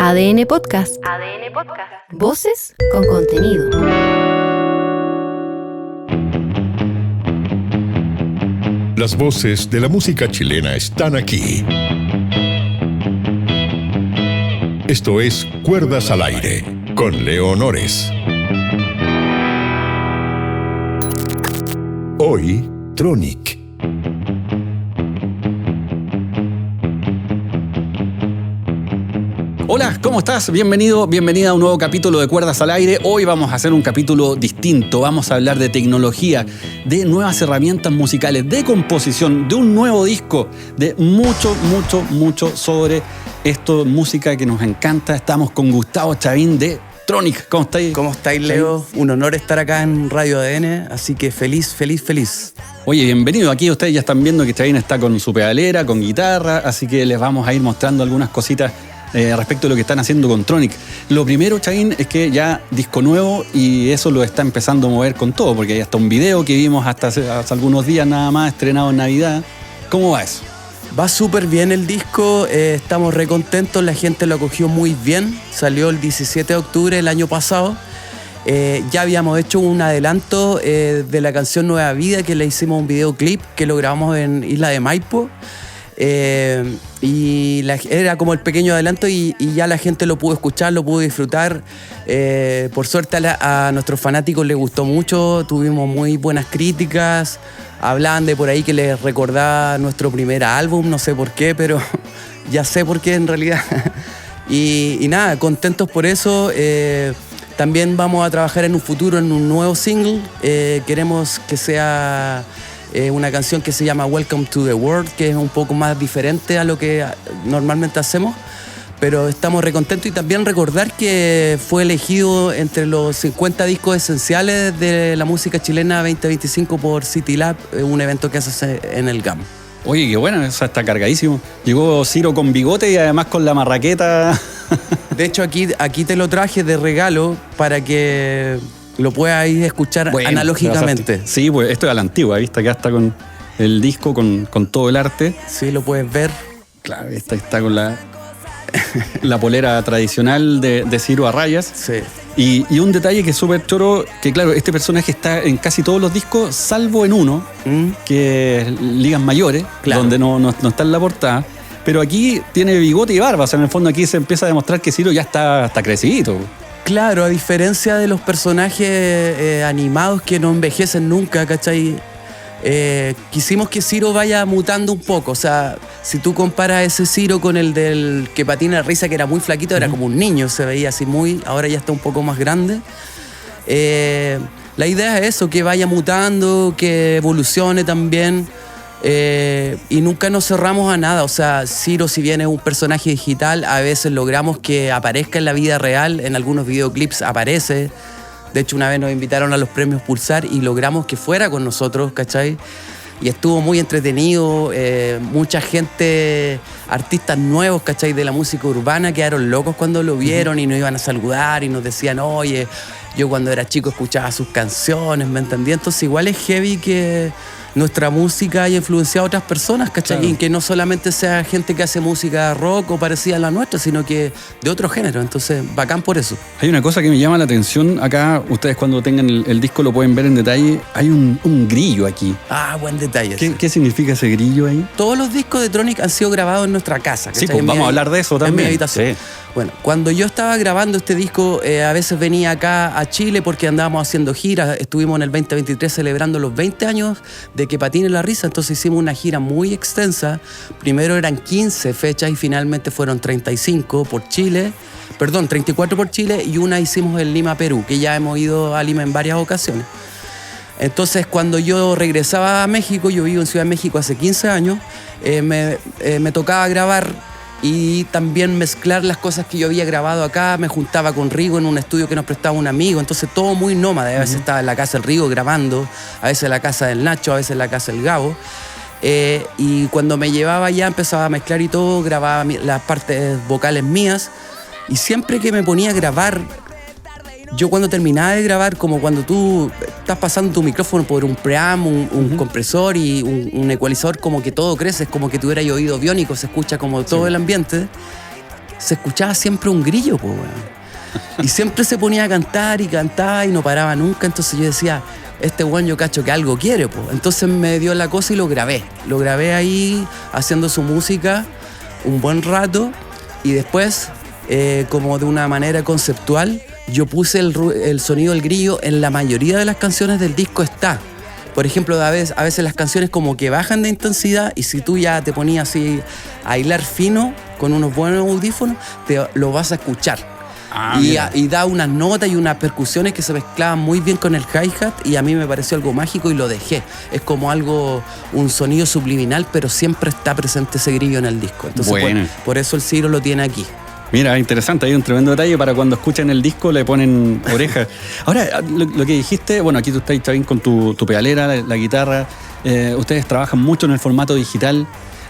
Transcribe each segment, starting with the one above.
ADN Podcast. ADN Podcast. Voces con contenido. Las voces de la música chilena están aquí. Esto es Cuerdas al Aire, con Leo Nores. Hoy, Tronic. Hola, ¿cómo estás? Bienvenido, bienvenida a un nuevo capítulo de Cuerdas al Aire. Hoy vamos a hacer un capítulo distinto. Vamos a hablar de tecnología, de nuevas herramientas musicales, de composición, de un nuevo disco, de mucho sobre esto, música que nos encanta. Estamos con Gustavo Chavín de Tronic. ¿Cómo estáis? ¿Cómo estáis, Leo? Un honor estar acá en Radio ADN, así que feliz. Oye, bienvenido. Aquí ustedes ya están viendo que Chavín está con su pedalera, con guitarra, así que les vamos a ir mostrando algunas cositas respecto a lo que están haciendo con Tronic. Lo primero, Chavín, es que ya disco nuevo y eso lo está empezando a mover con todo, porque hay hasta un video que vimos hasta hace algunos días nada más, estrenado en Navidad. ¿Cómo va eso? Va súper bien el disco, estamos re contentos, la gente lo acogió muy bien. Salió el 17 de octubre del año pasado. Ya habíamos hecho un adelanto de la canción Nueva Vida, que le hicimos un videoclip que lo grabamos en Isla de Maipo. Era como el pequeño adelanto y ya la gente lo pudo escuchar, lo pudo disfrutar. Por suerte a nuestros fanáticos les gustó mucho, tuvimos muy buenas críticas. Hablaban de por ahí que les recordaba nuestro primer álbum, no sé por qué, pero ya sé por qué en realidad. Y nada, contentos por eso. También vamos a trabajar en un futuro en un nuevo single. Queremos que sea una canción que se llama Welcome to the World, que es un poco más diferente a lo que normalmente hacemos, pero estamos recontentos. Y también recordar que fue elegido entre los 50 discos esenciales de la música chilena 2025 por City Lab, un evento que se hace en el GAM. Oye, qué bueno, eso está cargadísimo. Llegó Ciro con bigote y además con la marraqueta. De hecho, aquí te lo traje de regalo para que lo puedas ir a escuchar analógicamente. Sí, pues esto es a la antigua, ¿viste? Acá está con el disco, con todo el arte. Sí, lo puedes ver. Claro, está con la polera tradicional de Ciro a rayas. Sí. Y un detalle que es súper choro, que claro, este personaje está en casi todos los discos, salvo en uno, que es Ligas Mayores, claro, donde no está en la portada. Pero aquí tiene bigote y barba, o sea, en el fondo aquí se empieza a demostrar que Ciro ya está crecidito. Claro, a diferencia de los personajes animados que no envejecen nunca, ¿cachai? Quisimos que Ciro vaya mutando un poco. O sea, si tú comparas ese Ciro con el del que patina la risa, que era muy flaquito, era como un niño, se veía así ahora ya está un poco más grande. La idea es eso, que vaya mutando, que evolucione también. Y nunca nos cerramos a nada. O sea, Ciro, si bien es un personaje digital, a veces logramos que aparezca en la vida real. En algunos videoclips aparece. De hecho, una vez nos invitaron a los premios Pulsar y logramos que fuera con nosotros, ¿cachai? Y estuvo muy entretenido. Mucha gente, artistas nuevos, ¿cachai? De la música urbana, quedaron locos cuando lo vieron y nos iban a saludar y nos decían, oye, yo cuando era chico escuchaba sus canciones, ¿me entendí? Entonces igual es heavy que nuestra música haya influenciado a otras personas, ¿cachai? Claro. Y que no solamente sea gente que hace música rock o parecida a la nuestra, sino que de otro género. Entonces, bacán por eso. Hay una cosa que me llama la atención. Acá, ustedes cuando tengan el disco lo pueden ver en detalle. Hay un grillo aquí. Ah, buen detalle. ¿Qué significa ese grillo ahí? Todos los discos de Tronic han sido grabados en nuestra casa, ¿cachai? Sí, pues vamos a hablar de eso también. En mi habitación. Sí. Bueno, cuando yo estaba grabando este disco, a veces venía acá a Chile porque andábamos haciendo giras. Estuvimos en el 2023 celebrando los 20 años de Que Patine la Risa, entonces hicimos una gira muy extensa. Primero eran 15 fechas y finalmente fueron 34 por Chile y una hicimos en Lima, Perú, que ya hemos ido a Lima en varias ocasiones. Entonces, cuando yo regresaba a México, yo vivo en Ciudad de México hace 15 años, me tocaba grabar y también mezclar las cosas que yo había grabado acá. Me juntaba con Rigo en un estudio que nos prestaba un amigo, entonces todo muy nómada. A veces estaba en la casa del Rigo grabando, a veces en la casa del Nacho, a veces en la casa del Gabo. Y cuando me llevaba allá empezaba a mezclar y todo, grababa las partes vocales mías. Y siempre que me ponía a grabar, yo cuando terminaba de grabar, como cuando tú estás pasando tu micrófono por un preamp, un compresor y un ecualizador, como que todo crece, es como que tuvieras oído biónico, se escucha como todo el ambiente. se escuchaba siempre un grillo, po, weón. Y siempre se ponía a cantar y cantaba y no paraba nunca. Entonces yo decía, este weón yo cacho que algo quiere, po. Entonces me dio la cosa y lo grabé. Lo grabé ahí haciendo su música un buen rato y después, como de una manera conceptual, yo puse el sonido del grillo en la mayoría de las canciones del disco está. Por ejemplo, a veces las canciones como que bajan de intensidad y si tú ya te ponías así a hilar fino con unos buenos audífonos, lo vas a escuchar. Y da unas notas y unas percusiones que se mezclaban muy bien con el hi-hat y a mí me pareció algo mágico y lo dejé. Es como un sonido subliminal, pero siempre está presente ese grillo en el disco. Entonces, bueno, por eso el Ciro lo tiene aquí. Mira, interesante, hay un tremendo detalle para cuando escuchan el disco le ponen orejas. Ahora, lo que dijiste, bueno, aquí tú estás, Chavín, con tu pedalera, la guitarra, ustedes trabajan mucho en el formato digital.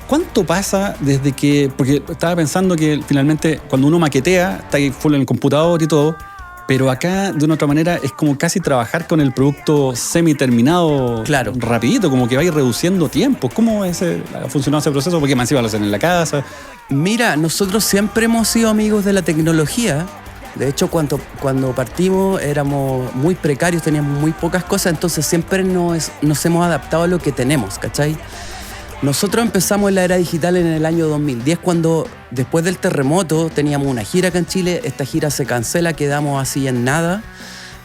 ¿Cuánto pasa desde que...? Porque estaba pensando que finalmente cuando uno maquetea, está ahí full en el computador y todo, pero acá de una otra manera es como casi trabajar con el producto semi-terminado, claro, rapidito, como que vais reduciendo tiempo. ¿Cómo ha funcionado ese proceso? Porque más encima lo hacen en la casa. Mira, nosotros siempre hemos sido amigos de la tecnología. De hecho, cuando partimos éramos muy precarios, teníamos muy pocas cosas, entonces siempre nos hemos adaptado a lo que tenemos, ¿cachai? Nosotros empezamos en la era digital en el año 2010, cuando después del terremoto teníamos una gira acá en Chile, esta gira se cancela, quedamos así en nada,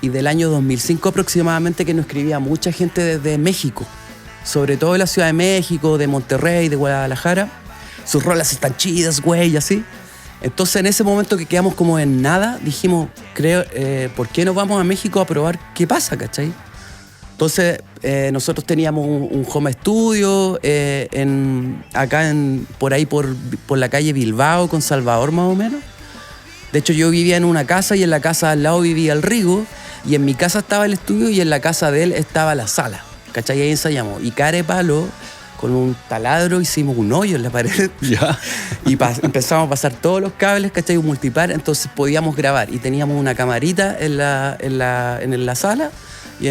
y del año 2005 aproximadamente que nos escribía mucha gente desde México, sobre todo de la Ciudad de México, de Monterrey, de Guadalajara. Sus rolas están chidas, güey, y así. Entonces en ese momento que quedamos como en nada, dijimos, ¿por qué no vamos a México a probar qué pasa, cachai? Entonces nosotros teníamos un home studio por ahí por la calle Bilbao con Salvador más o menos. De hecho yo vivía en una casa y en la casa al lado vivía el Rigo y en mi casa estaba el estudio y en la casa de él estaba la sala, ¿cachai? Y ahí ensayamos. Y carepalo, con un taladro hicimos un hoyo en la pared. Ya. Y empezamos a pasar todos los cables, ¿cachai? Un multipar, entonces podíamos grabar. Y teníamos una camarita en la sala y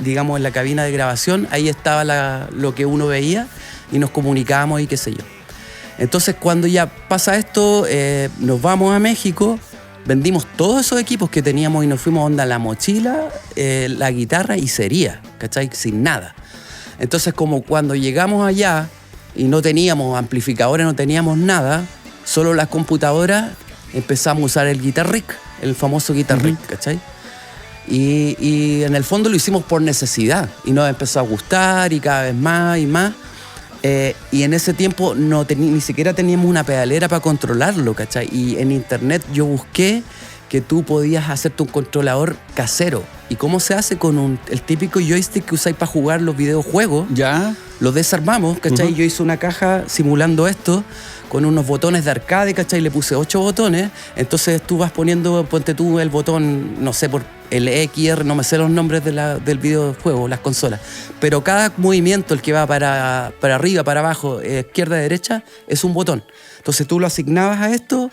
digamos en la cabina de grabación, ahí estaba lo que uno veía y nos comunicábamos y qué sé yo. Entonces cuando ya pasa esto, nos vamos a México, vendimos todos esos equipos que teníamos y nos fuimos onda la mochila, la guitarra y sería, ¿cachai? Sin nada. Entonces como cuando llegamos allá y no teníamos amplificadores, no teníamos nada, solo las computadoras, empezamos a usar el Guitar Rig, el famoso Guitar Rig, ¿cachai? Y en el fondo lo hicimos por necesidad y nos empezó a gustar y cada vez más y más. Y en ese tiempo ni siquiera teníamos una pedalera para controlarlo, ¿cachai? Y en internet yo busqué que tú podías hacerte un controlador casero. ¿Y cómo se hace? Con el típico joystick que usáis para jugar los videojuegos. Ya. Lo desarmamos, ¿cachai? Yo hice una caja simulando esto con unos botones de arcade, ¿cachai? Le puse 8 botones. Entonces tú vas ponte tú el botón, no sé, por el XR, no me sé los nombres del videojuego, las consolas. Pero cada movimiento, el que va para arriba, para abajo, izquierda, derecha, es un botón. Entonces tú lo asignabas a esto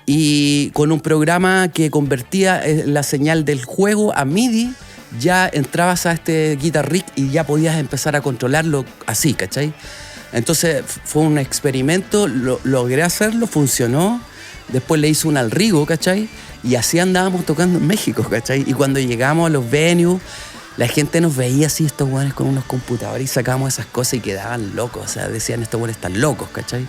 y con un programa que convertía la señal del juego a MIDI, ya entrabas a este Guitar Rig y ya podías empezar a controlarlo así, ¿cachai? Entonces fue un experimento, logré hacerlo, funcionó. Después le hice una al Rigo, ¿cachai? Y así andábamos tocando en México, ¿cachai? Y cuando llegamos a los venues, la gente nos veía así, estos güeyes con unos computadores, y sacábamos esas cosas y quedaban locos. O sea, decían, estos güeyes están locos, ¿cachai?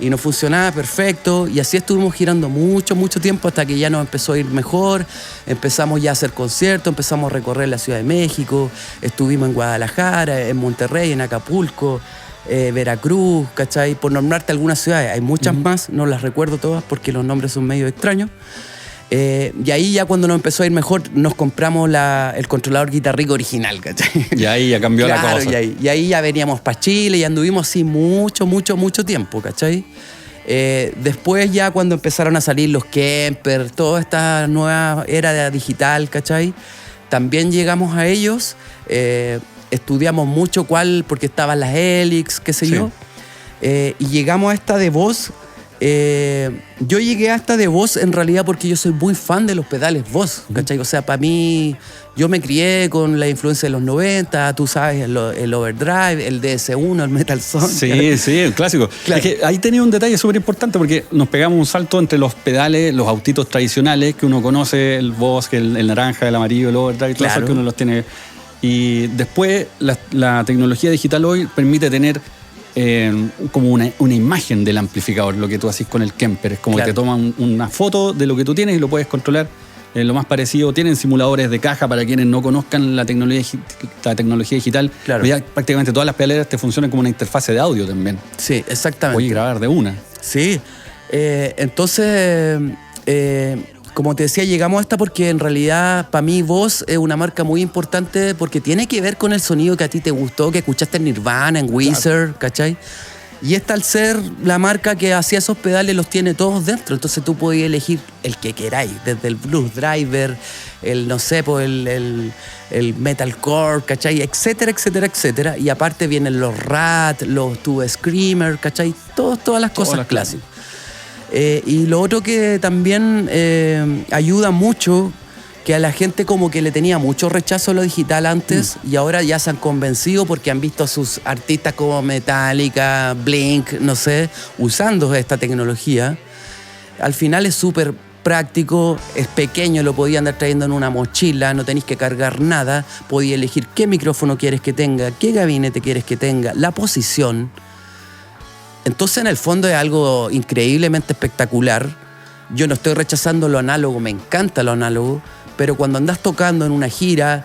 Y nos funcionaba perfecto. Y así estuvimos girando mucho tiempo hasta que ya nos empezó a ir mejor. Empezamos ya a hacer conciertos, empezamos a recorrer la Ciudad de México. Estuvimos en Guadalajara, en Monterrey, en Acapulco, Veracruz, ¿cachai? Por nombrarte algunas ciudades. Hay muchas más, no las recuerdo todas porque los nombres son medio extraños. Y ahí ya cuando nos empezó a ir mejor, nos compramos el controlador Guitar Rig original, ¿cachai? Y ahí ya cambió la cosa. Y ahí ya veníamos para Chile y anduvimos así mucho tiempo, ¿cachai? Después ya cuando empezaron a salir los Kemper, toda esta nueva era digital, ¿cachai? También llegamos a ellos, estudiamos mucho porque estaban las Helix, qué sé yo. Y llegamos a esta de voz Yo llegué hasta de Boss en realidad porque yo soy muy fan de los pedales Boss, ¿cachai? O sea, para mí, yo me crié con la influencia de los 90, tú sabes, el Overdrive, el DS1, el Metal Sonic. Sí, un clásico. Claro. Es que ahí tenía un detalle súper importante porque nos pegamos un salto entre los pedales, los autitos tradicionales que uno conoce, el Boss, el naranja, el amarillo, el Overdrive, todo eso que uno los tiene. Y después la tecnología digital hoy permite tener como una imagen del amplificador, lo que tú haces con el Kemper. Es como que te toman una foto de lo que tú tienes y lo puedes controlar. Lo más parecido, tienen simuladores de caja para quienes no conozcan la tecnología digital. Claro. Ya prácticamente todas las pedaleras te funcionan como una interfase de audio también. Sí, exactamente. Oye, grabar de una. Sí. Entonces, como te decía, llegamos a esta porque en realidad para mí Boss es una marca muy importante porque tiene que ver con el sonido que a ti te gustó, que escuchaste en Nirvana, en Weezer, ¿cachai? Y esta, al ser la marca que hacía esos pedales, los tiene todos dentro. Entonces tú podías elegir el que queráis, desde el Blues Driver, el, no sé, pues el Metalcore, ¿cachai? Etcétera, etcétera, etcétera. Y aparte vienen los Rat, los Tube Screamer, ¿cachai? Todas las cosas clásicas. Y lo otro que también ayuda mucho, que a la gente como que le tenía mucho rechazo a lo digital antes y ahora ya se han convencido porque han visto a sus artistas como Metallica, Blink, no sé, usando esta tecnología. Al final es súper práctico, es pequeño, lo podía andar trayendo en una mochila, no tenéis que cargar nada, podía elegir qué micrófono quieres que tenga, qué gabinete quieres que tenga, la posición. Entonces, en el fondo es algo increíblemente espectacular. Yo no estoy rechazando lo análogo, me encanta lo análogo, pero cuando andas tocando en una gira,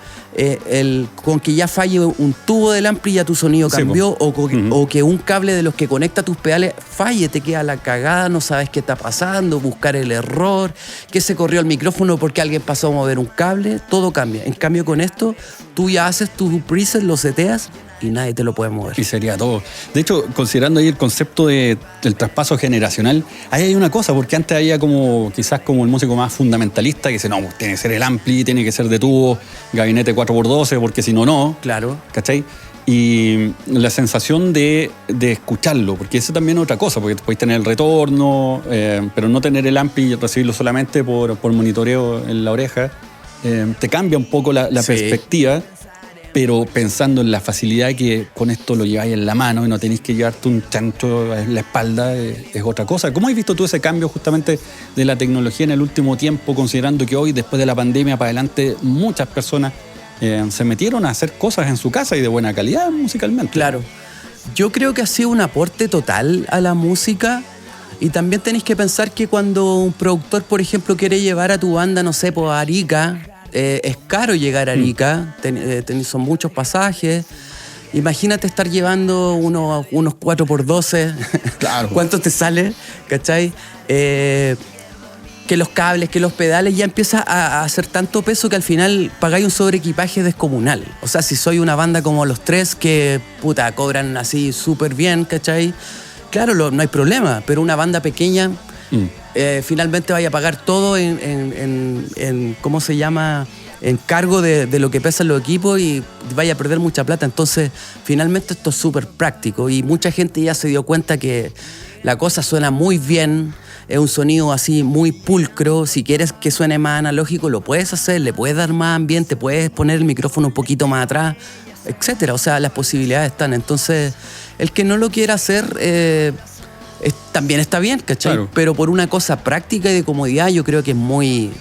con que ya falle un tubo del ampli ya tu sonido cambió, o que un cable de los que conecta tus pedales falle, te queda la cagada, no sabes qué está pasando, buscar el error, que se corrió el micrófono porque alguien pasó a mover un cable, todo cambia. En cambio, con esto, tú ya haces tu preset, lo seteas y nadie te lo puede mover. Y sería todo. De hecho, considerando ahí el concepto del traspaso generacional, ahí hay una cosa, porque antes había quizás como el músico más fundamentalista que dice, no, tiene que ser el ampli, tiene que ser de tubo, gabinete 4x12, porque si no, no. Claro. ¿Cachai? Y la sensación de escucharlo, porque eso también es otra cosa, porque podéis tener el retorno, pero no tener el ampli y recibirlo solamente por monitoreo en la oreja, te cambia un poco la perspectiva. Pero pensando en la facilidad que con esto lo lleváis en la mano y no tenéis que llevarte un chancho en la espalda, es otra cosa. ¿Cómo has visto tú ese cambio justamente de la tecnología en el último tiempo, considerando que hoy, después de la pandemia para adelante, muchas personas se metieron a hacer cosas en su casa y de buena calidad musicalmente? Claro. Yo creo que ha sido un aporte total a la música. Y también tenéis que pensar que cuando un productor, por ejemplo, quiere llevar a tu banda, no sé, pues a Arica, es caro llegar a Arica, son muchos pasajes. Imagínate estar llevando unos 4x12. Claro. ¿Cuánto te sale? ¿Cachai? Que los cables, que los pedales, ya empieza a hacer tanto peso que al final pagáis un sobreequipaje descomunal. O sea, si soy una banda como Los Tres que, cobran así súper bien, ¿cachai? Claro, no hay problema, pero una banda pequeña... finalmente vaya a pagar todo en ¿cómo se llama? En cargo de lo que pesan los equipos y vaya a perder mucha plata. Entonces, finalmente esto es súper práctico y mucha gente ya se dio cuenta que la cosa suena muy bien, es un sonido así muy pulcro. Si quieres que suene más analógico, lo puedes hacer, le puedes dar más ambiente, puedes poner el micrófono un poquito más atrás, etcétera. O sea, las posibilidades están. Entonces, el que no lo quiera hacer... también está bien, ¿cachai? Claro. Pero por una cosa práctica y de comodidad yo creo que es muy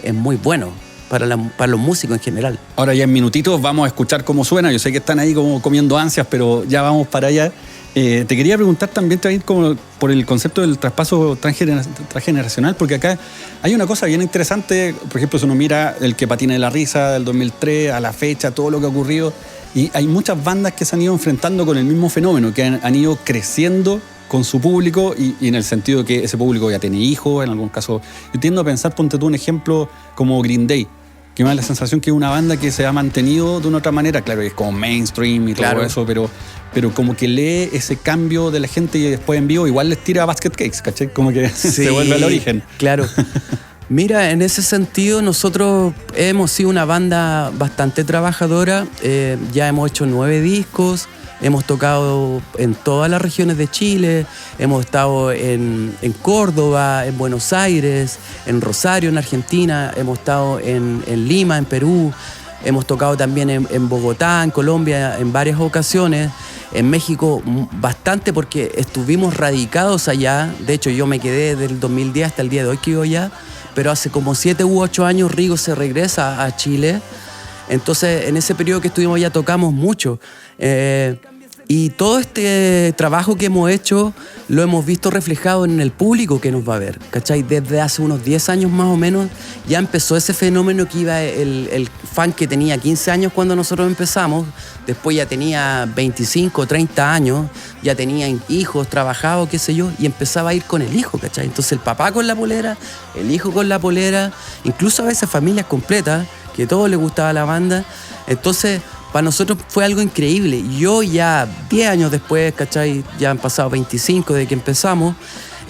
bueno para los músicos en general. Ahora ya en minutitos vamos a escuchar cómo suena. Yo sé que están ahí como comiendo ansias, pero ya vamos para allá. Te quería preguntar también como por el concepto del traspaso transgeneracional, porque acá hay una cosa bien interesante. Por ejemplo, si uno mira el Que Patine la Risa del 2003 a la fecha, todo lo que ha ocurrido, y hay muchas bandas que se han ido enfrentando con el mismo fenómeno, que han ido creciendo con su público y en el sentido de que ese público ya tiene hijos, en algún caso. Yo tiendo a pensar, ponte tú un ejemplo como Green Day, que me da la sensación que es una banda que se ha mantenido de una otra manera. Claro, es como mainstream y todo eso, pero como que lee ese cambio de la gente y después en vivo igual les tira Basket Cakes, ¿cachai? Como que se vuelve al origen. Claro. Mira, en ese sentido nosotros hemos sido una banda bastante trabajadora, ya hemos hecho 9 discos, hemos tocado en todas las regiones de Chile, hemos estado en Córdoba, en Buenos Aires, en Rosario, en Argentina, hemos estado en Lima, en Perú, hemos tocado también en Bogotá, en Colombia, en varias ocasiones. En México bastante porque estuvimos radicados allá. De hecho, yo me quedé del 2010 hasta el día de hoy que vivo allá. Pero hace como 7 u 8 años Rigo se regresa a Chile. Entonces, en ese periodo que estuvimos allá tocamos mucho. Y todo este trabajo que hemos hecho lo hemos visto reflejado en el público que nos va a ver, ¿cachai? Desde hace unos 10 años más o menos ya empezó ese fenómeno que iba el fan que tenía 15 años cuando nosotros empezamos, después ya tenía 25, 30 años, ya tenía hijos, trabajado, qué sé yo, y empezaba a ir con el hijo, ¿cachai? Entonces el papá con la polera, el hijo con la polera, incluso a veces familias completas, que a todos les gustaba la banda. Entonces, para nosotros fue algo increíble. Yo ya 10 años después, ¿cachai? Ya han pasado 25 desde que empezamos.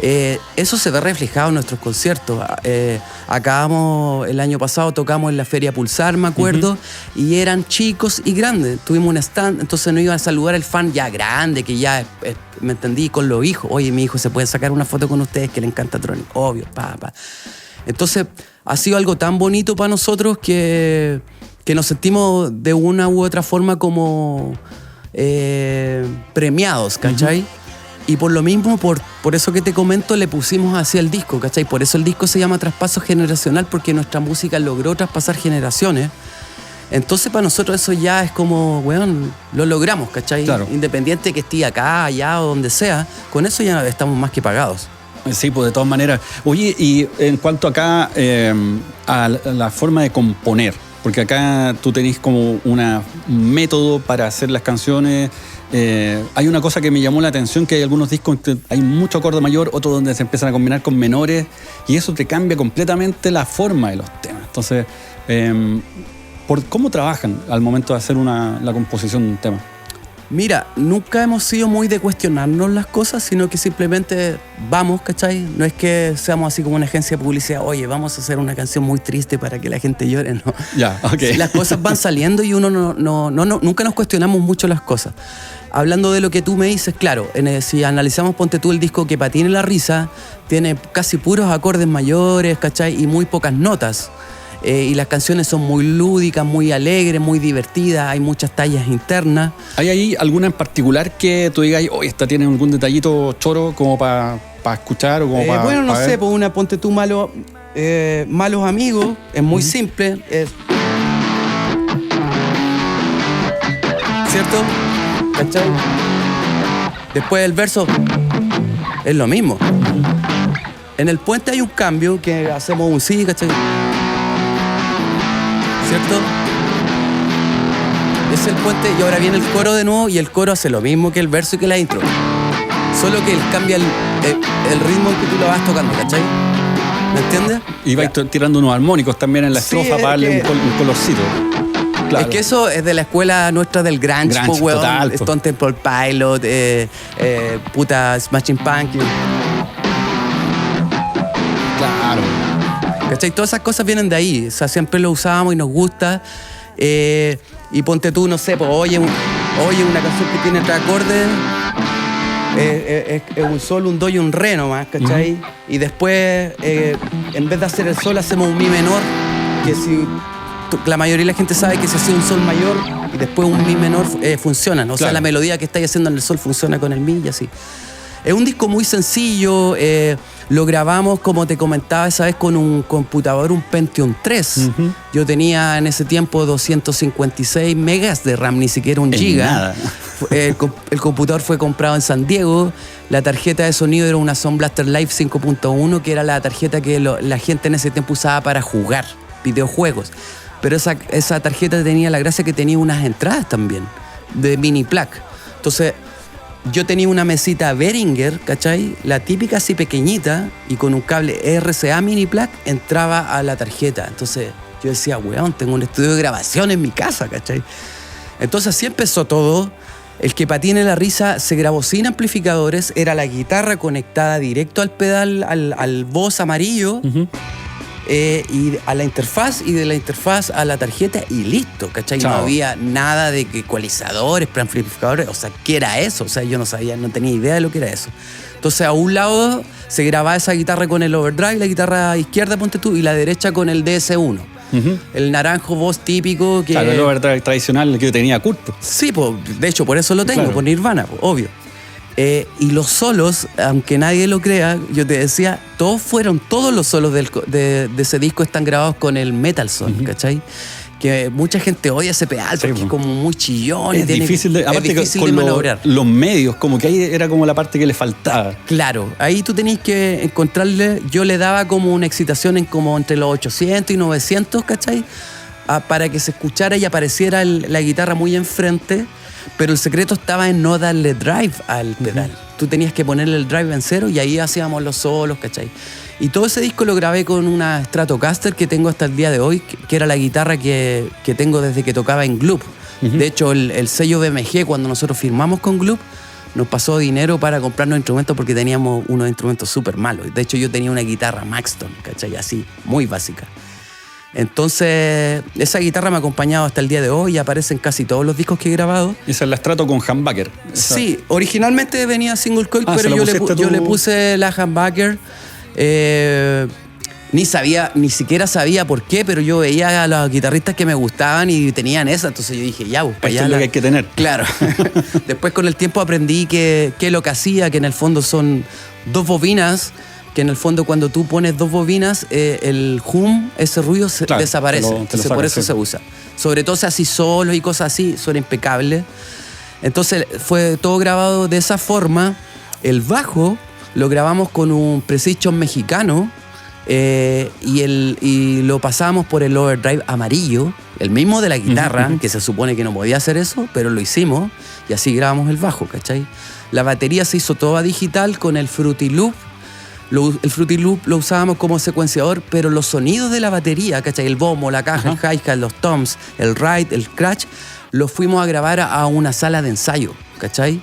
Eso se ve reflejado en nuestros conciertos. Acabamos, el año pasado tocamos en la Feria Pulsar, me acuerdo, y eran chicos y grandes. Tuvimos un stand, entonces nos iban a saludar el fan ya grande, que ya, me entendí, con los hijos. Oye, mi hijo, ¿se puede sacar una foto con ustedes? Que le encanta Tronic. Obvio, papá. Entonces, ha sido algo tan bonito para nosotros que nos sentimos de una u otra forma como premiados, ¿cachai? Y por lo mismo, por eso que te comento, le pusimos así el disco, ¿cachai? Por eso el disco se llama Traspaso Generacional, porque nuestra música logró traspasar generaciones. Entonces para nosotros eso ya es como, weón, lo logramos, ¿cachai? Claro. Independiente de que esté acá, allá o donde sea, con eso ya estamos más que pagados. Sí, pues de todas maneras. Oye, y en cuanto acá a la forma de componer, porque acá tú tenés como un método para hacer las canciones. Hay una cosa que me llamó la atención, que hay algunos discos que hay mucho acorde mayor, otros donde se empiezan a combinar con menores, y eso te cambia completamente la forma de los temas. Entonces, ¿cómo trabajan al momento de hacer la composición de un tema? Mira, nunca hemos sido muy de cuestionarnos las cosas, sino que simplemente vamos, ¿cachai? No es que seamos así como una agencia de publicidad, oye, vamos a hacer una canción muy triste para que la gente llore, ¿no? Ya, ok. Las cosas van saliendo y uno nunca nos cuestionamos mucho las cosas. Hablando de lo que tú me dices, claro, si analizamos, ponte tú el disco Que Patine la Risa, tiene casi puros acordes mayores, ¿cachai? Y muy pocas notas. Y las canciones son muy lúdicas, muy alegres, muy divertidas, hay muchas tallas internas. ¿Hay ahí alguna en particular que tú digas, oye, esta tiene algún detallito choro como para escuchar o como para... Bueno, no ver? sé, pues ponte tú Malos Amigos, es muy simple. ¿Cierto? ¿Cachai? Después el verso es lo mismo. En el puente hay un cambio que hacemos un sí, ¿cachai? ¿Cierto? Es el puente y ahora viene el coro de nuevo y el coro hace lo mismo que el verso y que la intro. Solo que él cambia el ritmo en que tú lo vas tocando, ¿cachai? ¿Me entiendes? Y vais tirando unos armónicos también en la estrofa para darle un colorcito. Claro. Es que eso es de la escuela nuestra del grunge, po, weón. Total, po. Stone Temple Pilot, Smashing Pumpkins. Claro. ¿Cachai? Todas esas cosas vienen de ahí. O sea, siempre lo usábamos y nos gusta. Y ponte tú, no sé, pues, oye una canción que tiene 3 acordes. Es un sol, un do y un re nomás, ¿cachai? Y después, en vez de hacer el sol, hacemos un mi menor. Que si la mayoría de la gente sabe que si hace un sol mayor y después un mi menor, funciona, ¿no? O sea, la melodía que estáis haciendo en el sol funciona con el mi y así. Es un disco muy sencillo. Lo grabamos, como te comentaba esa vez, con un computador, un Pentium 3. Yo tenía en ese tiempo 256 megas de RAM, ni siquiera un giga. Nada. El computador fue comprado en San Diego. La tarjeta de sonido era una Sound Blaster Live 5.1, que era la tarjeta que la gente en ese tiempo usaba para jugar videojuegos. Pero esa tarjeta tenía la gracia que tenía unas entradas también, de mini plaque. Entonces, yo tenía una mesita Behringer, ¿cachai? La típica así pequeñita, y con un cable RCA mini plaque entraba a la tarjeta. Entonces yo decía, weón, tengo un estudio de grabación en mi casa, ¿cachai? Entonces así empezó todo. El Que Patine la Risa se grabó sin amplificadores, era la guitarra conectada directo al pedal, al voz amarillo. y a la interfaz, y de la interfaz a la tarjeta, y listo, ¿cachai? Chao. No había nada de ecualizadores, preamplificadores, o sea, ¿qué era eso? O sea, yo no sabía, no tenía idea de lo que era eso. Entonces, a un lado se grababa esa guitarra con el overdrive, la guitarra izquierda, ponte tú, y la derecha con el DS1. El naranjo voz típico que... Claro, el overdrive tradicional que tenía Kurt. Sí, pues, de hecho, por eso lo tengo, Claro. por Nirvana, pues, obvio. Y los solos, aunque nadie lo crea, yo te decía, todos los solos de ese disco están grabados con el Metal Son, ¿cachai? Que mucha gente odia ese pedal porque es como muy chillón. Es difícil de, aparte con manobrar. los medios, como que ahí era como la parte que le faltaba. Claro, ahí tú tenías que encontrarle, yo le daba como una excitación en como entre los 800 y 900, ¿cachai? Para que se escuchara y apareciera la guitarra muy enfrente, pero el secreto estaba en no darle drive al pedal. Tú tenías que ponerle el drive en cero y ahí hacíamos los solos, ¿cachai? Y todo ese disco lo grabé con una Stratocaster que tengo hasta el día de hoy, que era la guitarra que tengo desde que tocaba en Gloop. De hecho, el sello BMG, cuando nosotros firmamos con Gloop, nos pasó dinero para comprarnos instrumentos porque teníamos unos instrumentos súper malos. De hecho, yo tenía una guitarra Maxton, ¿cachai? Así, muy básica. Entonces, esa guitarra me ha acompañado hasta el día de hoy y aparece en casi todos los discos que he grabado. Esa es la Strato con humbucker. Sí, originalmente venía single coil, pero yo le puse la humbucker. Ni siquiera sabía por qué, pero yo veía a los guitarristas que me gustaban y tenían esa, entonces yo dije, ya, Esto es lo que hay que tener. Claro. Después con el tiempo aprendí que lo que hacía, que en el fondo son 2 bobinas, que en el fondo cuando tú pones 2 bobinas, el hum, ese ruido desaparece. Entonces por eso se usa. Sobre todo si así solo y cosas así, suena impecable. Entonces fue todo grabado de esa forma. El bajo lo grabamos con un Precision mexicano y lo pasamos por el overdrive amarillo, el mismo de la guitarra, que se supone que no podía hacer eso, pero lo hicimos y así grabamos el bajo, ¿cachai? La batería se hizo toda digital con el Fruity Loop. El Fruity Loop lo usábamos como secuenciador, pero los sonidos de la batería, ¿cachai? El bombo, la caja, el hi-hat, los toms, el ride, el crash, los fuimos a grabar a una sala de ensayo, ¿cachai?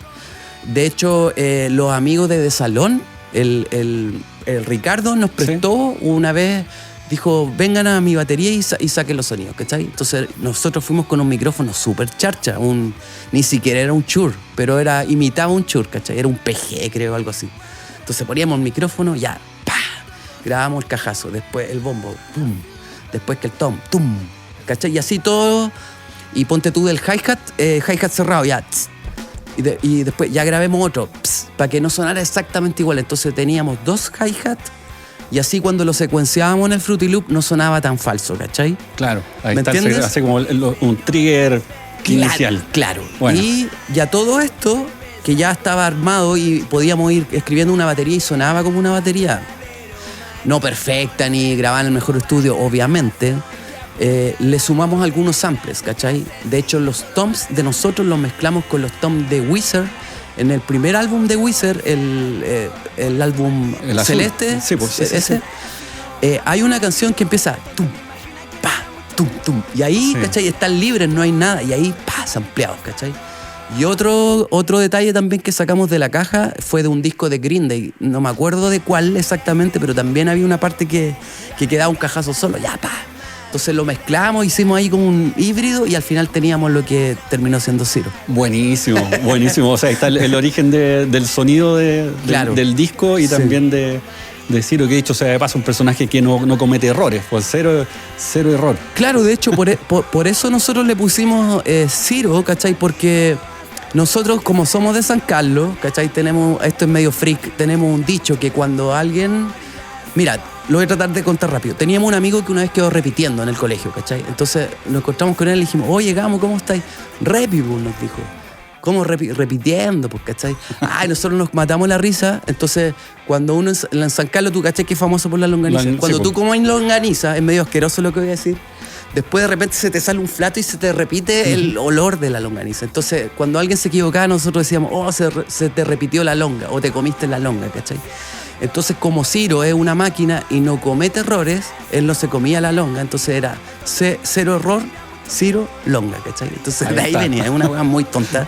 De hecho, los amigos de The Salón, el Ricardo nos prestó una vez, dijo, vengan a mi batería y saquen los sonidos, ¿cachai? Entonces nosotros fuimos con un micrófono súper charcha, ni siquiera era un Shure, pero imitaba un Shure, ¿cachai? Era un PG, creo, algo así. Entonces poníamos el micrófono, ya, pa, grabábamos el cajazo, después el bombo, pum, después que el tom, tum, ¿cachai? Y así todo, y ponte tú del hi-hat cerrado, ya, tss, y después ya grabemos otro, para que no sonara exactamente igual. Entonces teníamos 2 hi-hat y así cuando lo secuenciábamos en el Fruity Loop no sonaba tan falso, ¿cachai? Claro, ahí ¿Me está, entiendes? hace como un trigger inicial. Claro. Bueno. Y ya todo esto, que ya estaba armado y podíamos ir escribiendo una batería y sonaba como una batería no perfecta ni grabada en el mejor estudio, obviamente. Le sumamos algunos samples, ¿cachai? De hecho, los toms de nosotros los mezclamos con los toms de Weezer. En el primer álbum de Weezer, el álbum El azul. Celeste, Sí, pues, ese, hay una canción que empieza tum, pa, tum, tum. Y ahí, ¿cachai? Están libres, no hay nada. Y ahí, pa, sampleados, ¿cachai? Y otro detalle también que sacamos de la caja fue de un disco de Green Day. No me acuerdo de cuál exactamente, pero también había una parte que quedaba un cajazo solo. Ya, pa. Entonces lo mezclamos, hicimos ahí como un híbrido y al final teníamos lo que terminó siendo Ciro. Buenísimo, buenísimo. O sea, ahí está el origen del sonido del disco y también de Ciro, que de hecho, o sea, de paso, un personaje que no comete errores, pues cero error. Claro, de hecho, por eso nosotros le pusimos Ciro, ¿cachai? Porque nosotros, como somos de San Carlos, ¿cachai? Esto es medio freak, tenemos un dicho que cuando alguien... Mira, lo voy a tratar de contar rápido. Teníamos un amigo que una vez quedó repitiendo en el colegio, ¿cachai? Entonces nos encontramos con él y le dijimos, oye, Gamo, ¿cómo estáis? Repibus, nos dijo. ¿Cómo repitiendo? Pues, ¿cachai? Ay, nosotros nos matamos la risa. Entonces, cuando uno en San Carlos, tú, ¿cachai? Que es famoso por la longaniza. Cuando tú comes longaniza, es medio asqueroso lo que voy a decir. Después de repente se te sale un flato y se te repite el olor de la longaniza. Entonces, cuando alguien se equivocaba, nosotros decíamos, oh, se te repitió la longa o te comiste la longa, ¿cachai? Entonces, como Ciro es una máquina y no comete errores, él no se comía la longa, entonces era cero error, Ciro, longa, ¿cachai? Entonces de ahí venía, es una hueá muy tonta,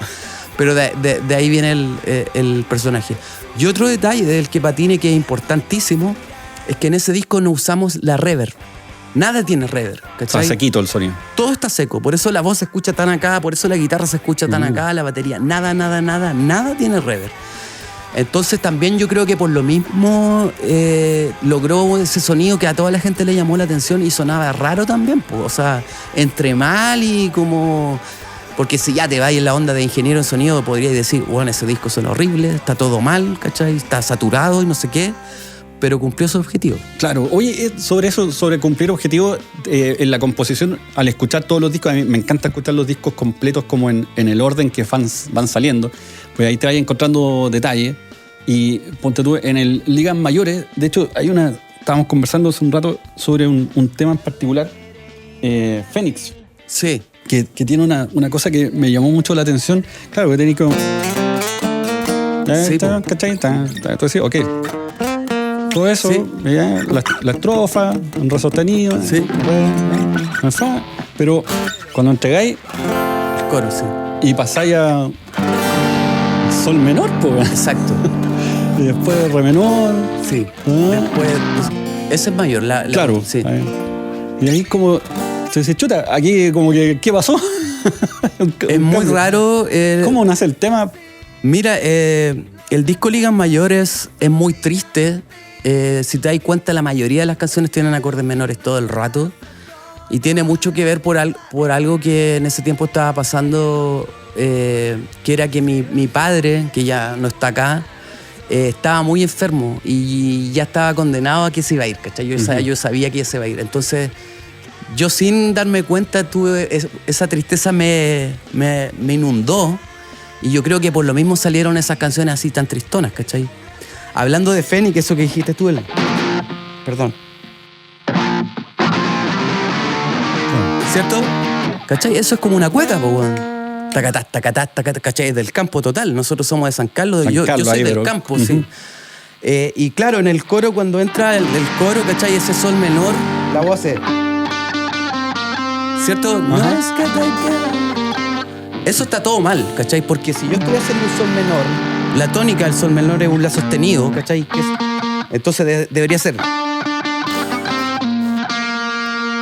pero de ahí viene el personaje. Y otro detalle del que patine que es importantísimo es que en ese disco no usamos la reverb. Nada tiene reverb, ¿cachai? Está sequito el sonido. Todo está seco, por eso la voz se escucha tan acá, por eso la guitarra se escucha tan acá, la batería, nada tiene reverb. Entonces también yo creo que por lo mismo logró ese sonido que a toda la gente le llamó la atención y sonaba raro también, pues, o sea, entre mal y como... Porque si ya te vas en la onda de ingeniero en sonido, podrías decir, bueno, ese disco suena horrible, está todo mal, ¿cachai? Está saturado y no sé qué, pero cumplió su objetivo. Claro. Oye, sobre eso, sobre cumplir objetivos, en la composición, al escuchar todos los discos, a mí me encanta escuchar los discos completos como en el orden que van saliendo, pues ahí te vas encontrando detalles. Y ponte tú, en el Ligas Mayores, de hecho, estábamos conversando hace un rato sobre un tema en particular, Fénix. Sí. Que tiene una cosa que me llamó mucho la atención. Claro, que tenés como... Sí, ¿cachai? Entonces, ok. Todo eso, sí. la estrofa, un re sostenido, sí. Pero cuando entregáis el coro, sí. y pasáis a sol menor, pues. Exacto. Y después re menor. Sí. Después, ese es mayor. Claro. Sí. Y ahí como se dice, chuta, aquí como que, ¿qué pasó? Es muy raro. ¿Cómo nace el tema? Mira, el disco Ligas Mayores es muy triste. Si te das cuenta, la mayoría de las canciones tienen acordes menores todo el rato. Y tiene mucho que ver por algo que en ese tiempo estaba pasando, que era que mi padre, que ya no está acá, estaba muy enfermo y ya estaba condenado a que se iba a ir, ¿cachai? Yo sabía que se iba a ir. Entonces, yo sin darme cuenta, esa tristeza me inundó. Y yo creo que por lo mismo salieron esas canciones así tan tristonas, ¿cachai? Hablando de Fénix, eso que dijiste tú, perdón. ¿Cierto? ¿Cachai? Eso es como una cueca, po, weón. Tacatá, tacatá, tacatá, ¿cachai? Del campo total. Nosotros somos de San Carlos, yo soy del campo, sí. Y claro, en el coro, cuando entra el coro, ¿cachai? Ese sol menor, la voz es... ¿Cierto? No es que eso está todo mal, ¿cachai? Porque si yo estoy haciendo un sol menor, la tónica del sol menor es un la sostenido, ¿cachai? Entonces debería ser...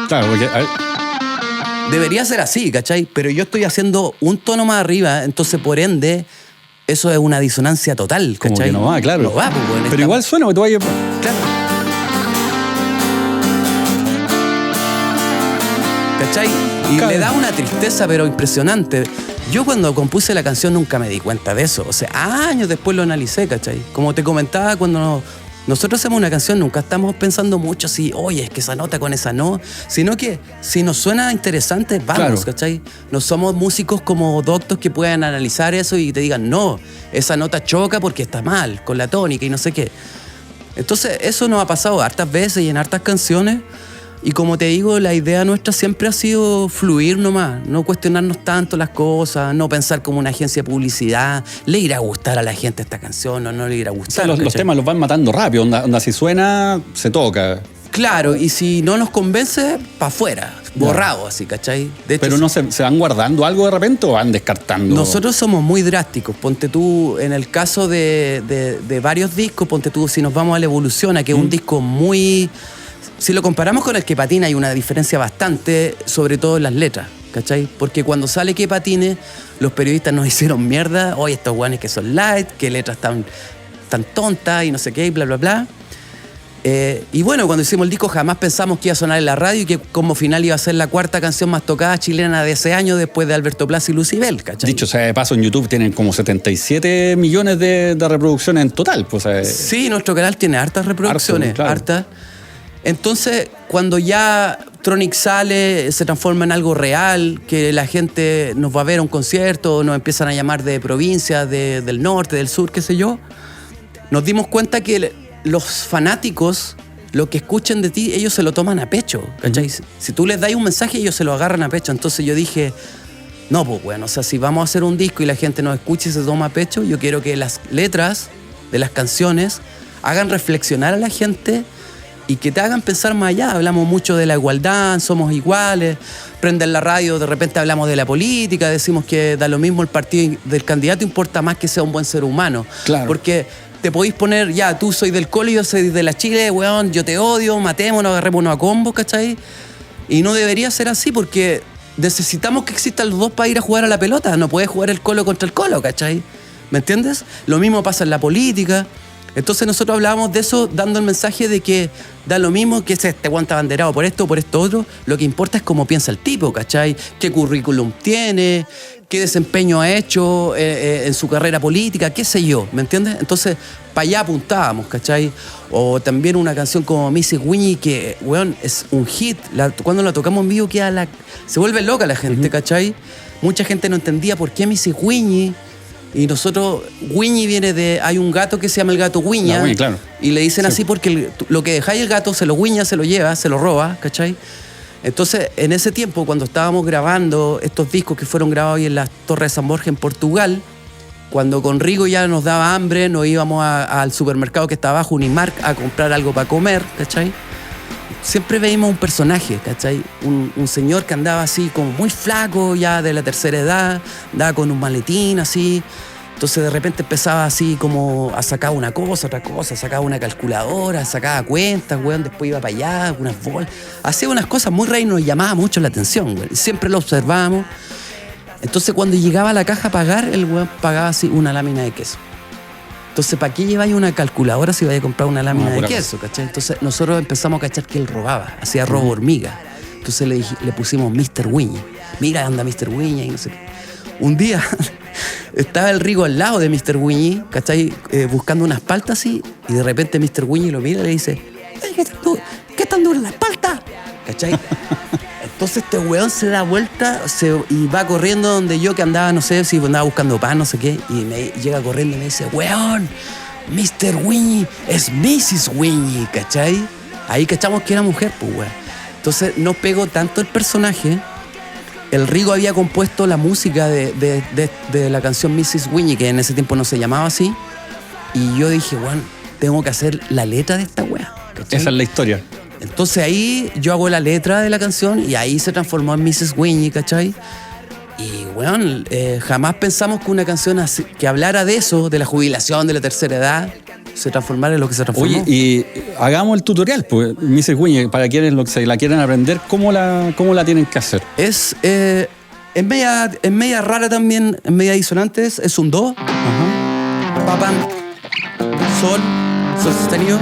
Claro, porque... Debería ser así, ¿cachai? Pero yo estoy haciendo un tono más arriba, entonces por ende, eso es una disonancia total, ¿cachai? Como que no va, claro. No va, pues, bueno, pero igual suena, porque tú vayas... Claro. ¿Cachai? Y claro, le da una tristeza, pero impresionante. Yo cuando compuse la canción nunca me di cuenta de eso. O sea, años después lo analicé, ¿cachai? Como te comentaba, cuando nosotros hacemos una canción, nunca estamos pensando mucho si, oye, es que esa nota con esa no. Sino que si nos suena interesante, vamos, claro, ¿cachai? No somos músicos como doctos que puedan analizar eso y te digan, no, esa nota choca porque está mal, con la tónica y no sé qué. Entonces, eso nos ha pasado hartas veces y en hartas canciones. Y como te digo, la idea nuestra siempre ha sido fluir nomás, no cuestionarnos tanto las cosas, no pensar como una agencia de publicidad, le irá a gustar a la gente esta canción o no le irá a gustar. O sea, los temas los van matando rápido, onda si suena, se toca. Claro, y si no nos convence, para afuera, borrado así, ¿cachai? De hecho, pero no se van guardando algo de repente o van descartando. Nosotros somos muy drásticos, ponte tú, en el caso de varios discos, ponte tú, si nos vamos a la Evolución, que es un disco muy... Si lo comparamos con el Que Patine hay una diferencia bastante, sobre todo en las letras, ¿cachai? Porque cuando sale Que Patine, los periodistas nos hicieron mierda, oye, estos guanes que son light, que letras tan tontas y no sé qué, y bla, bla, bla. Y bueno, cuando hicimos el disco jamás pensamos que iba a sonar en la radio y que como final iba a ser la cuarta canción más tocada chilena de ese año después de Alberto Plaza y Lucibel, ¿cachai? Dicho sea de paso, en YouTube tienen como 77 millones de reproducciones en total. Pues, sí, nuestro canal tiene hartas reproducciones, claro. Hartas. Entonces, cuando ya Tronic sale, se transforma en algo real, que la gente nos va a ver a un concierto, nos empiezan a llamar de provincias, del norte, del sur, qué sé yo, nos dimos cuenta que los fanáticos, lo que escuchen de ti, ellos se lo toman a pecho, ¿cachai? Si tú les das un mensaje, ellos se lo agarran a pecho. Entonces yo dije, no, pues bueno, o sea, si vamos a hacer un disco y la gente nos escucha y se toma a pecho, yo quiero que las letras de las canciones hagan reflexionar a la gente y que te hagan pensar más allá. Hablamos mucho de la igualdad, somos iguales, prenden la radio, de repente hablamos de la política, decimos que da lo mismo el partido del candidato, importa más que sea un buen ser humano. Claro. Porque te podéis poner, ya, tú soy del Colo y yo soy de la Chile, weón, yo te odio, matémonos, agarrémonos a combos, ¿cachai? Y no debería ser así porque necesitamos que existan los dos para ir a jugar a la pelota. No puedes jugar el Colo contra el Colo, ¿cachai? ¿Me entiendes? Lo mismo pasa en la política. Entonces nosotros hablábamos de eso dando el mensaje de que da lo mismo que este guante abanderado por esto o por esto otro. Lo que importa es cómo piensa el tipo, ¿cachai? ¿Qué currículum tiene? ¿Qué desempeño ha hecho en su carrera política? ¿Qué sé yo? ¿Me entiendes? Entonces, para allá apuntábamos, ¿cachai? O también una canción como Mrs. Winnie, que, weón, es un hit. Cuando la tocamos en vivo se vuelve loca la gente, ¿cachai? Mucha gente no entendía por qué Mrs. Winnie. Y nosotros, Winnie viene de... Hay un gato que se llama el gato Wiña. Winnie, claro. Y le dicen así porque lo que dejáis el gato se lo guiña, se lo lleva, se lo roba, ¿cachai? Entonces, en ese tiempo, cuando estábamos grabando estos discos que fueron grabados ahí en las Torres de San Borja, en Portugal, cuando con Rigo ya nos daba hambre, nos íbamos al supermercado que está abajo, Unimark, a comprar algo para comer, ¿cachai? Siempre veíamos un personaje, ¿cachai? Un señor que andaba así como muy flaco, ya de la tercera edad, andaba con un maletín así. Entonces de repente empezaba así como a sacar una cosa, otra cosa, sacaba una calculadora, sacaba cuentas, weón, después iba para allá, unas bolas. Hacía unas cosas muy raras y nos llamaba mucho la atención, weón. Siempre lo observábamos. Entonces cuando llegaba a la caja a pagar, el weón pagaba así una lámina de queso. Entonces, ¿para qué lleváis una calculadora si vais a comprar una lámina de queso, cachai? Entonces nosotros empezamos a cachar que él robaba, hacía robo hormiga. Entonces le pusimos Mr. Winnie. Mira, anda Mr. Winnie y no sé qué. Un día estaba el Rigo al lado de Mr. Winnie, ¿cachai? Buscando unas paltas así, y de repente Mr. Winnie lo mira y le dice, ¿qué tan dura la palta? ¿Cachai? Entonces este weón se da vuelta y va corriendo donde yo, que andaba, no sé si andaba buscando pan, no sé qué, y me llega corriendo y me dice, weón, Mr. Winnie es Mrs. Winnie, ¿cachai? Ahí cachamos que era mujer, pues weón. Entonces nos pegó tanto el personaje. El Rigo había compuesto la música de la canción Mrs. Winnie, que en ese tiempo no se llamaba así. Y yo dije, weón, tengo que hacer la letra de esta weá. Esa es la historia. Entonces ahí yo hago la letra de la canción y ahí se transformó en Mrs. Winnie, ¿cachai? Y, weón, jamás pensamos que una canción así, que hablara de eso, de la jubilación, de la tercera edad, se transformara en lo que se transformó. Oye, y hagamos el tutorial, pues, Mrs. Winnie, para quienes la quieren aprender, ¿cómo la tienen que hacer? Es media rara también, en media disonante, es un do, papam, sol sostenido,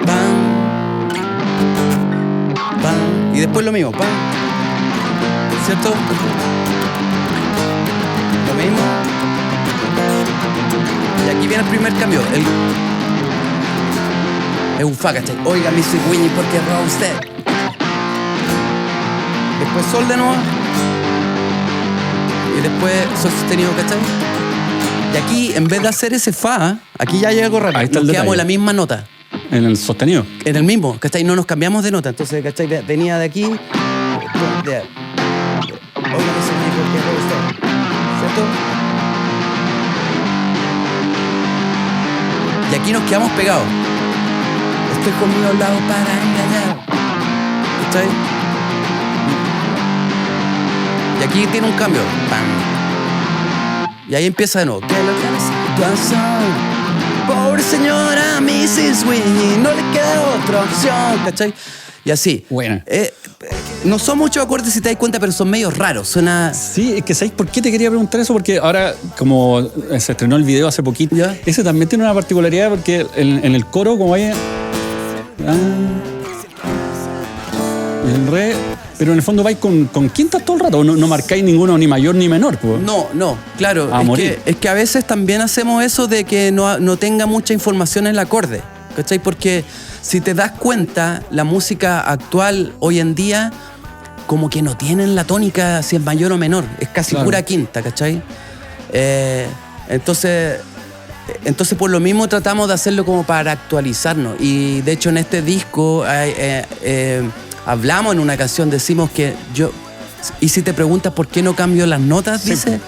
pam, pam, y después lo mismo, pam, ¿cierto? Lo mismo. Y aquí viene el primer cambio. Es un fa, ¿cachai? Oiga, Mrs. Winnie, ¿por qué roba usted? Después sol de nuevo. Y después sol sostenido, ¿cachai? Y aquí, en vez de hacer ese fa, aquí ya llega algo raro. Nos quedamos en la misma nota. ¿En el sostenido? En el mismo, ¿cachai? No nos cambiamos de nota. Entonces, ¿cachai? Venía de aquí. Oiga, Mrs. Winnie, ¿por qué roba usted? ¿Cierto? Y aquí nos quedamos pegados. Estoy conmigo al lado para engañar. ¿Cachai? Y aquí tiene un cambio. ¡Pam! Y ahí empieza de nuevo. ¿Qué es lo que la situación? Pobre señora Mrs. Winnie, no le queda otra opción. ¿Cachai? Y así. Bueno. No son muchos acordes si te das cuenta, pero son medio raros. Suena... Sí, es que ¿sabéis por qué te quería preguntar eso? Porque ahora, como se estrenó el video hace poquito, ¿ya? Ese también tiene una particularidad porque en el coro, como vaya... el re... Pero en el fondo vais con quintas todo el rato. No marcáis ninguno, ni mayor ni menor, pues. No, claro. Es que a veces también hacemos eso de que no tenga mucha información en el acorde. ¿Cachai? Porque si te das cuenta, la música actual hoy en día como que no tienen la tónica si es mayor o menor. Es casi pura quinta, ¿cachai? Entonces por lo mismo tratamos de hacerlo como para actualizarnos. Y de hecho en este disco hablamos en una canción, decimos que y si te preguntas por qué no cambio las notas, dice,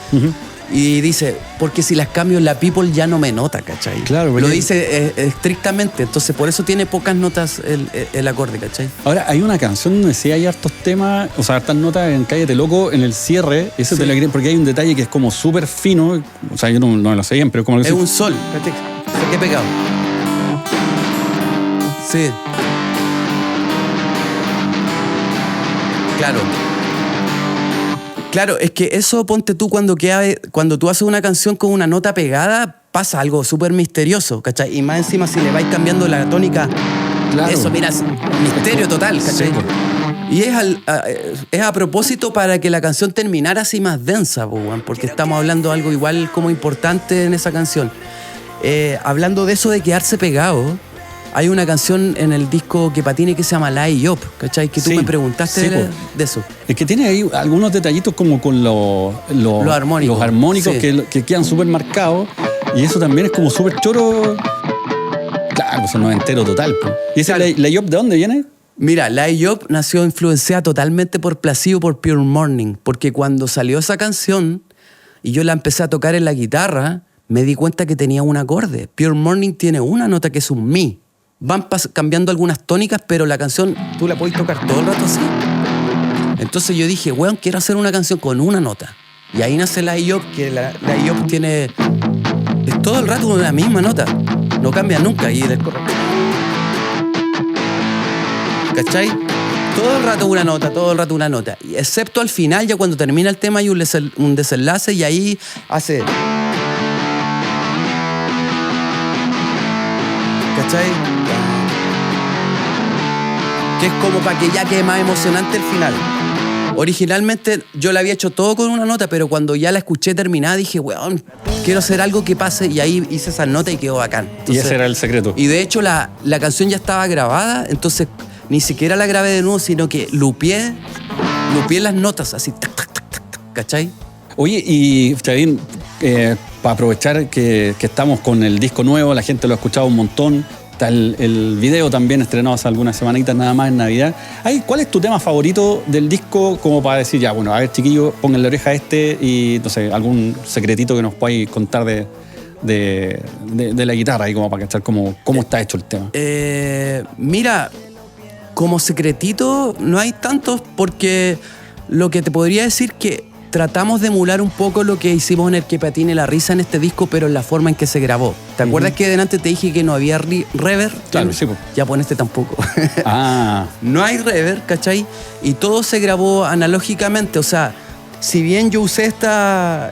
Y dice, porque si las cambio la people ya no me nota, ¿cachai? Claro, lo dice estrictamente, entonces por eso tiene pocas notas el acorde, ¿cachai? Ahora, hay una canción donde sí hay hartos temas, o sea, hartas notas en Cállate Loco, en el cierre, eso Sí. te lo quería, porque hay un detalle que es como súper fino, o sea, yo no lo sé bien, pero como que Es un sol, ¿cachai? Se queda pegado. Sí. Claro. Claro, es que eso ponte tú cuando tú haces una canción con una nota pegada, pasa algo súper misterioso, ¿cachai? Y más encima si le vais cambiando la tónica, Claro. eso, mira, es misterio total, ¿cachai? Sí, po. Y es a propósito para que la canción terminara así más densa, po, weón, porque estamos hablando de algo igual como importante en esa canción. Hablando de eso de quedarse pegado, hay una canción en el disco que Patine que se llama Lie Up, ¿cachai? Que tú Sí, me preguntaste sí, de eso. Es que tiene ahí algunos detallitos como con los armónicos. los armónicos Sí. que quedan súper marcados, y eso también es como súper choro. Claro, eso no es entero total. Po. ¿Y ese Claro. layup de dónde viene? Mira, Lie Up nació influenciada totalmente por Placebo, por Pure Morning, porque cuando salió esa canción y yo la empecé a tocar en la guitarra, me di cuenta que tenía un acorde. Pure Morning tiene una nota que es un mi. Van cambiando algunas tónicas, pero la canción tú la podés tocar todo el rato así. Entonces yo dije, weón, quiero hacer una canción con una nota. Y ahí nace Lie Up, que la Lie Up tiene... Es todo el rato la misma nota. No cambia nunca. Y ¿cachai? Todo el rato una nota, todo el rato una nota. Y excepto al final, ya cuando termina el tema hay un desenlace y ahí hace... ¿Cachai? Que es como para que ya quede más emocionante el final. Originalmente yo la había hecho todo con una nota, pero cuando ya la escuché terminada dije, weón, quiero hacer algo que pase, y ahí hice esa nota y quedó bacán. Y Entonces, ese era el secreto. y de hecho la canción ya estaba grabada, entonces ni siquiera la grabé de nuevo, sino que lupié las notas así, tac, tac, tac, tac, tac, ¿cachai? Oye, y Chavín, para aprovechar que estamos con el disco nuevo, la gente lo ha escuchado un montón, está el video también estrenado hace algunas semanitas nada más en Navidad. ¿Cuál es tu tema favorito del disco como para decir, ya, bueno, a ver, chiquillos, pongan la oreja a este y, no sé, algún secretito que nos podáis contar de la guitarra y como para cachar cómo está hecho el tema? Mira, como secretito no hay tantos, porque lo que te podría decir que tratamos de emular un poco lo que hicimos en el Que Patine la Risa en este disco, pero en la forma en que se grabó. ¿Te acuerdas que delante te dije que no había reverb? Claro, sí, pues. Ya por este tampoco. Ah, No hay reverb, ¿cachai? Y todo se grabó analógicamente. O sea, si bien yo usé esta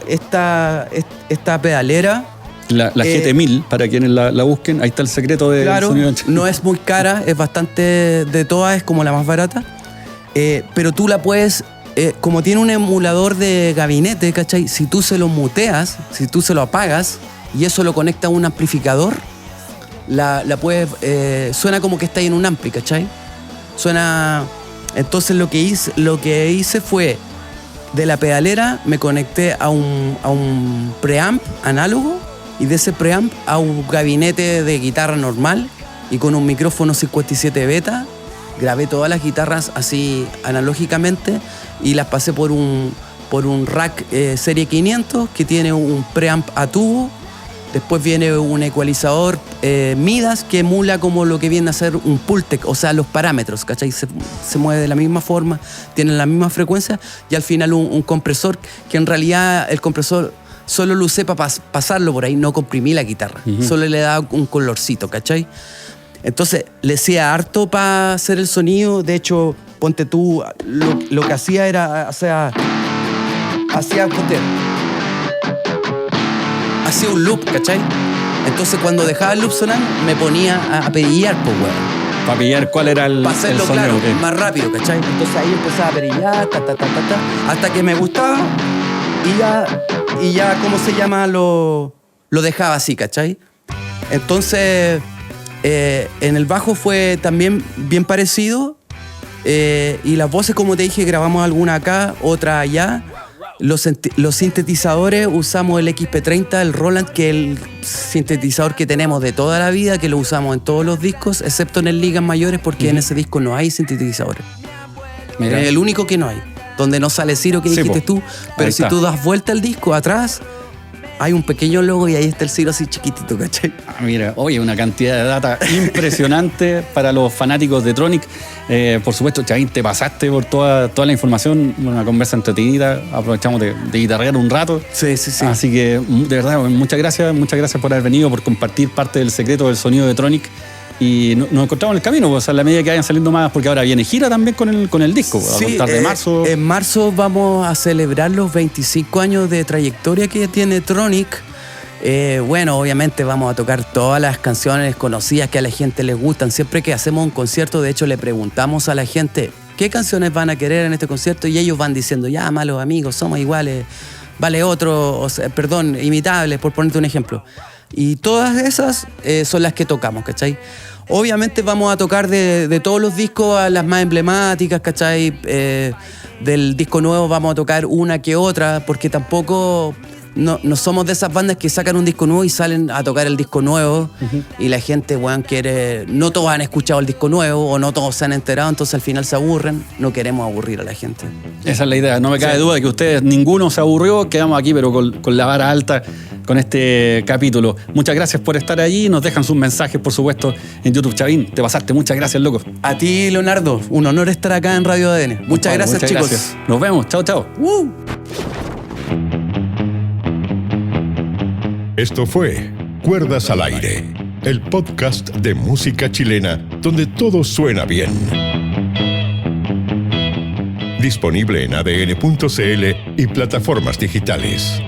pedalera, la GT1000, para quienes la busquen, ahí está el secreto del claro, sonido. no es muy cara, es bastante, de todas es como la más barata, pero tú la puedes, como tiene un emulador de gabinete, ¿cachai? Si tú se lo muteas, si tú se lo apagas y eso lo conecta a un amplificador, la puedes, suena como que está ahí en un ampli, ¿cachai? Suena... Entonces lo que hice fue, de la pedalera me conecté a un preamp análogo, y de ese preamp a un gabinete de guitarra normal, y con un micrófono 57 beta grabé todas las guitarras así analógicamente y las pasé por un rack serie 500 que tiene un preamp a tubo. Después viene un ecualizador Midas que emula como lo que viene a ser un Pultec, o sea, los parámetros, ¿cachai? Se mueve de la misma forma, tiene la misma frecuencia, y al final un compresor que en realidad el compresor solo lo usé para pasarlo por ahí, no comprimí la guitarra, solo le daba un colorcito, ¿cachai? Entonces le hacía harto para hacer el sonido. De hecho, ponte tú, lo que hacía era, hacía un loop, ¿cachai? Entonces cuando dejaba el loop sonar me ponía a perillar, pues, weón. Para pillar cuál era el Para hacerlo, sonido. claro, Ok. más rápido, ¿cachai? Entonces ahí empezaba a perillar, hasta que me gustaba y ya ¿cómo se llama? Lo dejaba así, ¿cachai? Entonces, en el bajo fue también bien parecido, y las voces, como te dije, grabamos alguna acá, otra allá. Los sintetizadores usamos el XP30, el Roland, que es el sintetizador que tenemos de toda la vida, que lo usamos en todos los discos, excepto en el Ligas Mayores, porque en ese disco no hay sintetizadores. Mira. Es el único que no hay. Donde no sale Ciro, que Sí, dijiste po. tú, pero Ahí si está. tú das vuelta al disco atrás, hay un pequeño logo y ahí está el Ciro así chiquitito, ¿cachai? Mira, oye, una cantidad de data impresionante para los fanáticos de Tronic. Por supuesto, Chavín, te pasaste por toda la información, una conversa entretenida, aprovechamos de guitarrear un rato. Sí. Así que, de verdad, muchas gracias por haber venido, por compartir parte del secreto del sonido de Tronic. Y nos encontramos en el camino, pues, a la medida que vayan saliendo más, porque ahora viene gira también con el disco, a contar de marzo. En marzo vamos a celebrar los 25 años de trayectoria que tiene Tronic. Bueno, obviamente vamos a tocar todas las canciones conocidas que a la gente les gustan. Siempre que hacemos un concierto, de hecho, le preguntamos a la gente qué canciones van a querer en este concierto y ellos van diciendo, ya, malos amigos, somos iguales, vale otro, o sea, perdón, imitables, por ponerte un ejemplo. Y todas esas son las que tocamos, ¿cachai? Obviamente vamos a tocar de todos los discos a las más emblemáticas, ¿cachai? Del disco nuevo vamos a tocar una que otra, porque tampoco no somos de esas bandas que sacan un disco nuevo y salen a tocar el disco nuevo. Y la gente, weón, quiere... No todos han escuchado el disco nuevo o no todos se han enterado, entonces al final se aburren. No queremos aburrir a la gente. Esa es la idea, no me cabe duda de que ustedes, ninguno se aburrió, quedamos aquí pero con la vara alta con este capítulo. Muchas gracias por estar allí, nos dejan sus mensajes, por supuesto, en YouTube. Chavín, te pasaste, muchas gracias, loco. A ti, Leonardo, un honor estar acá en Radio ADN. Muchas gracias, chicos. Gracias. Nos vemos, chao. Esto fue Cuerdas al Aire, el podcast de música chilena donde todo suena bien. Disponible en adn.cl y plataformas digitales.